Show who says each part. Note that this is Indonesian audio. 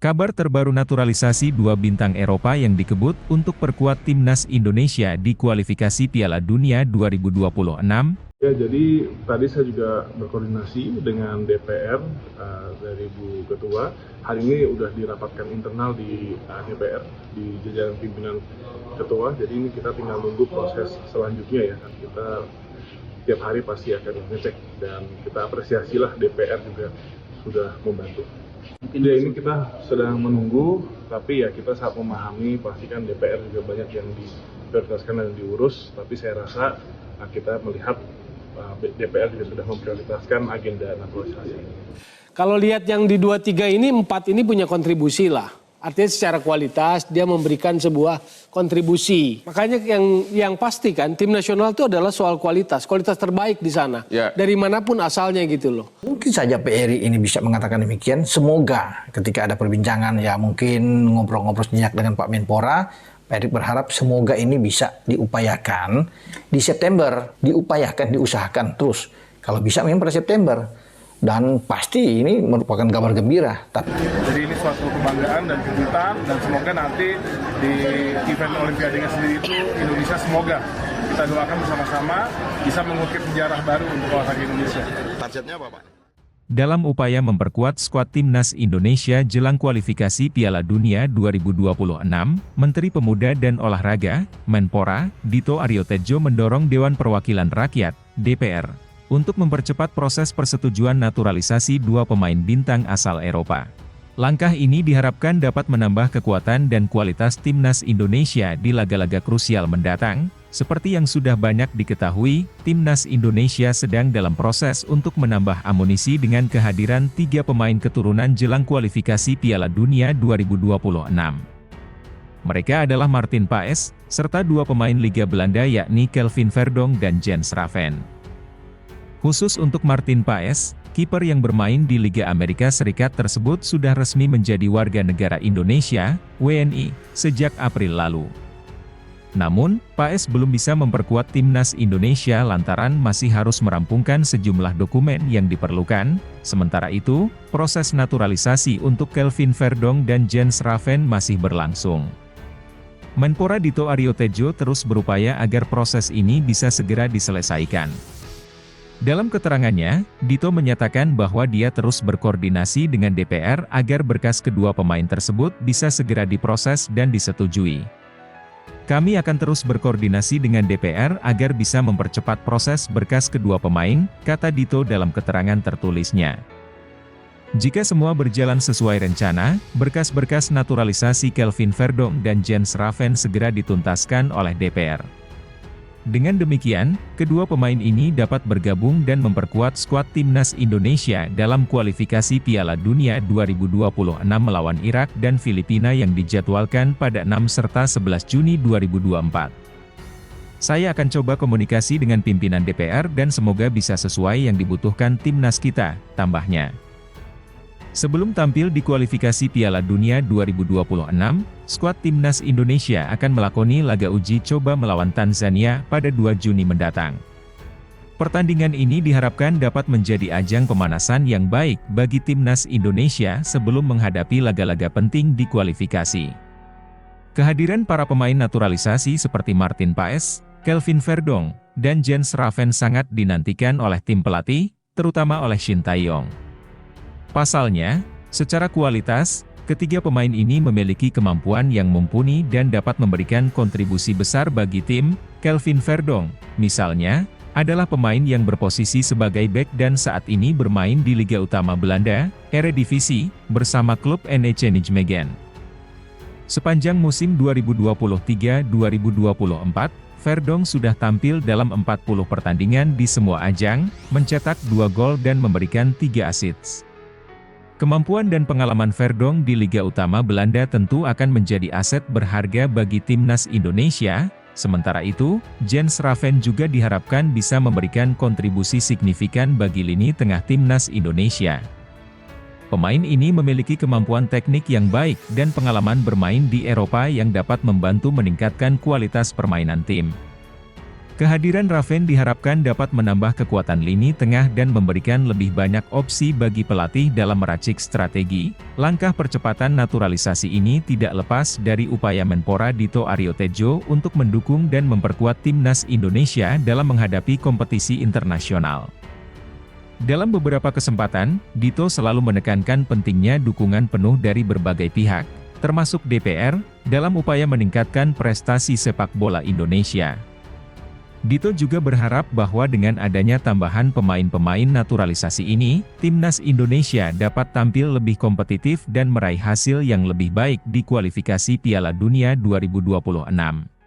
Speaker 1: Kabar terbaru naturalisasi dua bintang Eropa yang dikebut untuk perkuat timnas Indonesia di kualifikasi Piala Dunia 2026.
Speaker 2: Ya, jadi tadi saya juga berkoordinasi dengan DPR dari Bu Ketua. Hari ini sudah dirapatkan internal di DPR, di jajaran pimpinan Ketua. Jadi ini kita tinggal nunggu proses selanjutnya ya. Kita tiap hari pasti akan ngecek dan kita apresiasilah DPR juga sudah membantu. Ya, ini kita sedang menunggu, tapi ya kita sangat memahami, pastikan DPR juga banyak yang diprioritaskan dan diurus, tapi saya rasa kita melihat DPR juga sudah memprioritaskan agenda naturalisasi.
Speaker 3: Kalau lihat yang di 23 ini, 4 ini punya kontribusi lah. Artinya secara kualitas dia memberikan sebuah kontribusi. Makanya yang pasti kan tim nasional itu adalah soal kualitas terbaik di sana. Ya. Dari manapun asalnya gitu loh.
Speaker 4: Mungkin saja PRI ini bisa mengatakan demikian. Semoga ketika ada perbincangan ya mungkin ngobrol-ngobrol sejenak dengan Pak Menpora, Pak Erick berharap semoga ini bisa diupayakan di September, diusahakan terus. Kalau bisa memang pada September. Dan pasti ini merupakan kabar gembira.
Speaker 2: Jadi ini suatu kebanggaan dan kejutan, dan semoga nanti di event Olimpiade sendiri itu Indonesia semoga kita doakan bersama-sama bisa mengukir sejarah baru untuk olahraga Indonesia. Targetnya apa, Pak?
Speaker 1: Dalam upaya memperkuat skuad timnas Indonesia jelang kualifikasi Piala Dunia 2026, Menteri Pemuda dan Olahraga, Menpora, Dito Aryo Tejo mendorong Dewan Perwakilan Rakyat, DPR, untuk mempercepat proses persetujuan naturalisasi dua pemain bintang asal Eropa. Langkah ini diharapkan dapat menambah kekuatan dan kualitas timnas Indonesia di laga-laga krusial mendatang. Seperti yang sudah banyak diketahui, timnas Indonesia sedang dalam proses untuk menambah amunisi dengan kehadiran 3 pemain keturunan jelang kualifikasi Piala Dunia 2026. Mereka adalah Martin Paes, serta 2 pemain Liga Belanda yakni Kelvin Verdonk dan Jens Raven. Khusus untuk Martin Paes, kiper yang bermain di Liga Amerika Serikat tersebut sudah resmi menjadi warga negara Indonesia, WNI, sejak April lalu. Namun, Paes belum bisa memperkuat timnas Indonesia lantaran masih harus merampungkan sejumlah dokumen yang diperlukan. Sementara itu, proses naturalisasi untuk Kelvin Verdonk dan Jens Raven masih berlangsung. Menpora Dito Aryo Tejo terus berupaya agar proses ini bisa segera diselesaikan. Dalam keterangannya, Dito menyatakan bahwa dia terus berkoordinasi dengan DPR agar berkas kedua pemain tersebut bisa segera diproses dan disetujui. Kami akan terus berkoordinasi dengan DPR agar bisa mempercepat proses berkas kedua pemain, kata Dito dalam keterangan tertulisnya. Jika semua berjalan sesuai rencana, berkas-berkas naturalisasi Kelvin Verdonk dan Jens Raven segera dituntaskan oleh DPR. Dengan demikian, kedua pemain ini dapat bergabung dan memperkuat skuad timnas Indonesia dalam kualifikasi Piala Dunia 2026 melawan Irak dan Filipina yang dijadwalkan pada 6 serta 11 Juni 2024. Saya akan coba komunikasi dengan pimpinan DPR dan semoga bisa sesuai yang dibutuhkan timnas kita, tambahnya. Sebelum tampil di kualifikasi Piala Dunia 2026, skuad timnas Indonesia akan melakoni laga uji coba melawan Tanzania pada 2 Juni mendatang. Pertandingan ini diharapkan dapat menjadi ajang pemanasan yang baik bagi timnas Indonesia sebelum menghadapi laga-laga penting di kualifikasi. Kehadiran para pemain naturalisasi seperti Martin Paes, Kelvin Verdonk, dan Jens Raven sangat dinantikan oleh tim pelatih, terutama oleh Shin Tae-yong. Pasalnya, secara kualitas, ketiga pemain ini memiliki kemampuan yang mumpuni dan dapat memberikan kontribusi besar bagi tim. Kelvin Verdonk, misalnya, adalah pemain yang berposisi sebagai bek dan saat ini bermain di Liga Utama Belanda, Eredivisie, bersama klub NEC Nijmegen. Sepanjang musim 2023-2024, Verdonk sudah tampil dalam 40 pertandingan di semua ajang, mencetak 2 gol dan memberikan 3 assist. Kemampuan dan pengalaman Verdonk di Liga Utama Belanda tentu akan menjadi aset berharga bagi timnas Indonesia. Sementara itu, Jens Raven juga diharapkan bisa memberikan kontribusi signifikan bagi lini tengah timnas Indonesia. Pemain ini memiliki kemampuan teknik yang baik dan pengalaman bermain di Eropa yang dapat membantu meningkatkan kualitas permainan tim. Kehadiran Raven diharapkan dapat menambah kekuatan lini tengah dan memberikan lebih banyak opsi bagi pelatih dalam meracik strategi. Langkah percepatan naturalisasi ini tidak lepas dari upaya Menpora Dito Aryo Tejo untuk mendukung dan memperkuat timnas Indonesia dalam menghadapi kompetisi internasional. Dalam beberapa kesempatan, Dito selalu menekankan pentingnya dukungan penuh dari berbagai pihak, termasuk DPR, dalam upaya meningkatkan prestasi sepak bola Indonesia. Dito juga berharap bahwa dengan adanya tambahan pemain-pemain naturalisasi ini, timnas Indonesia dapat tampil lebih kompetitif dan meraih hasil yang lebih baik di kualifikasi Piala Dunia 2026.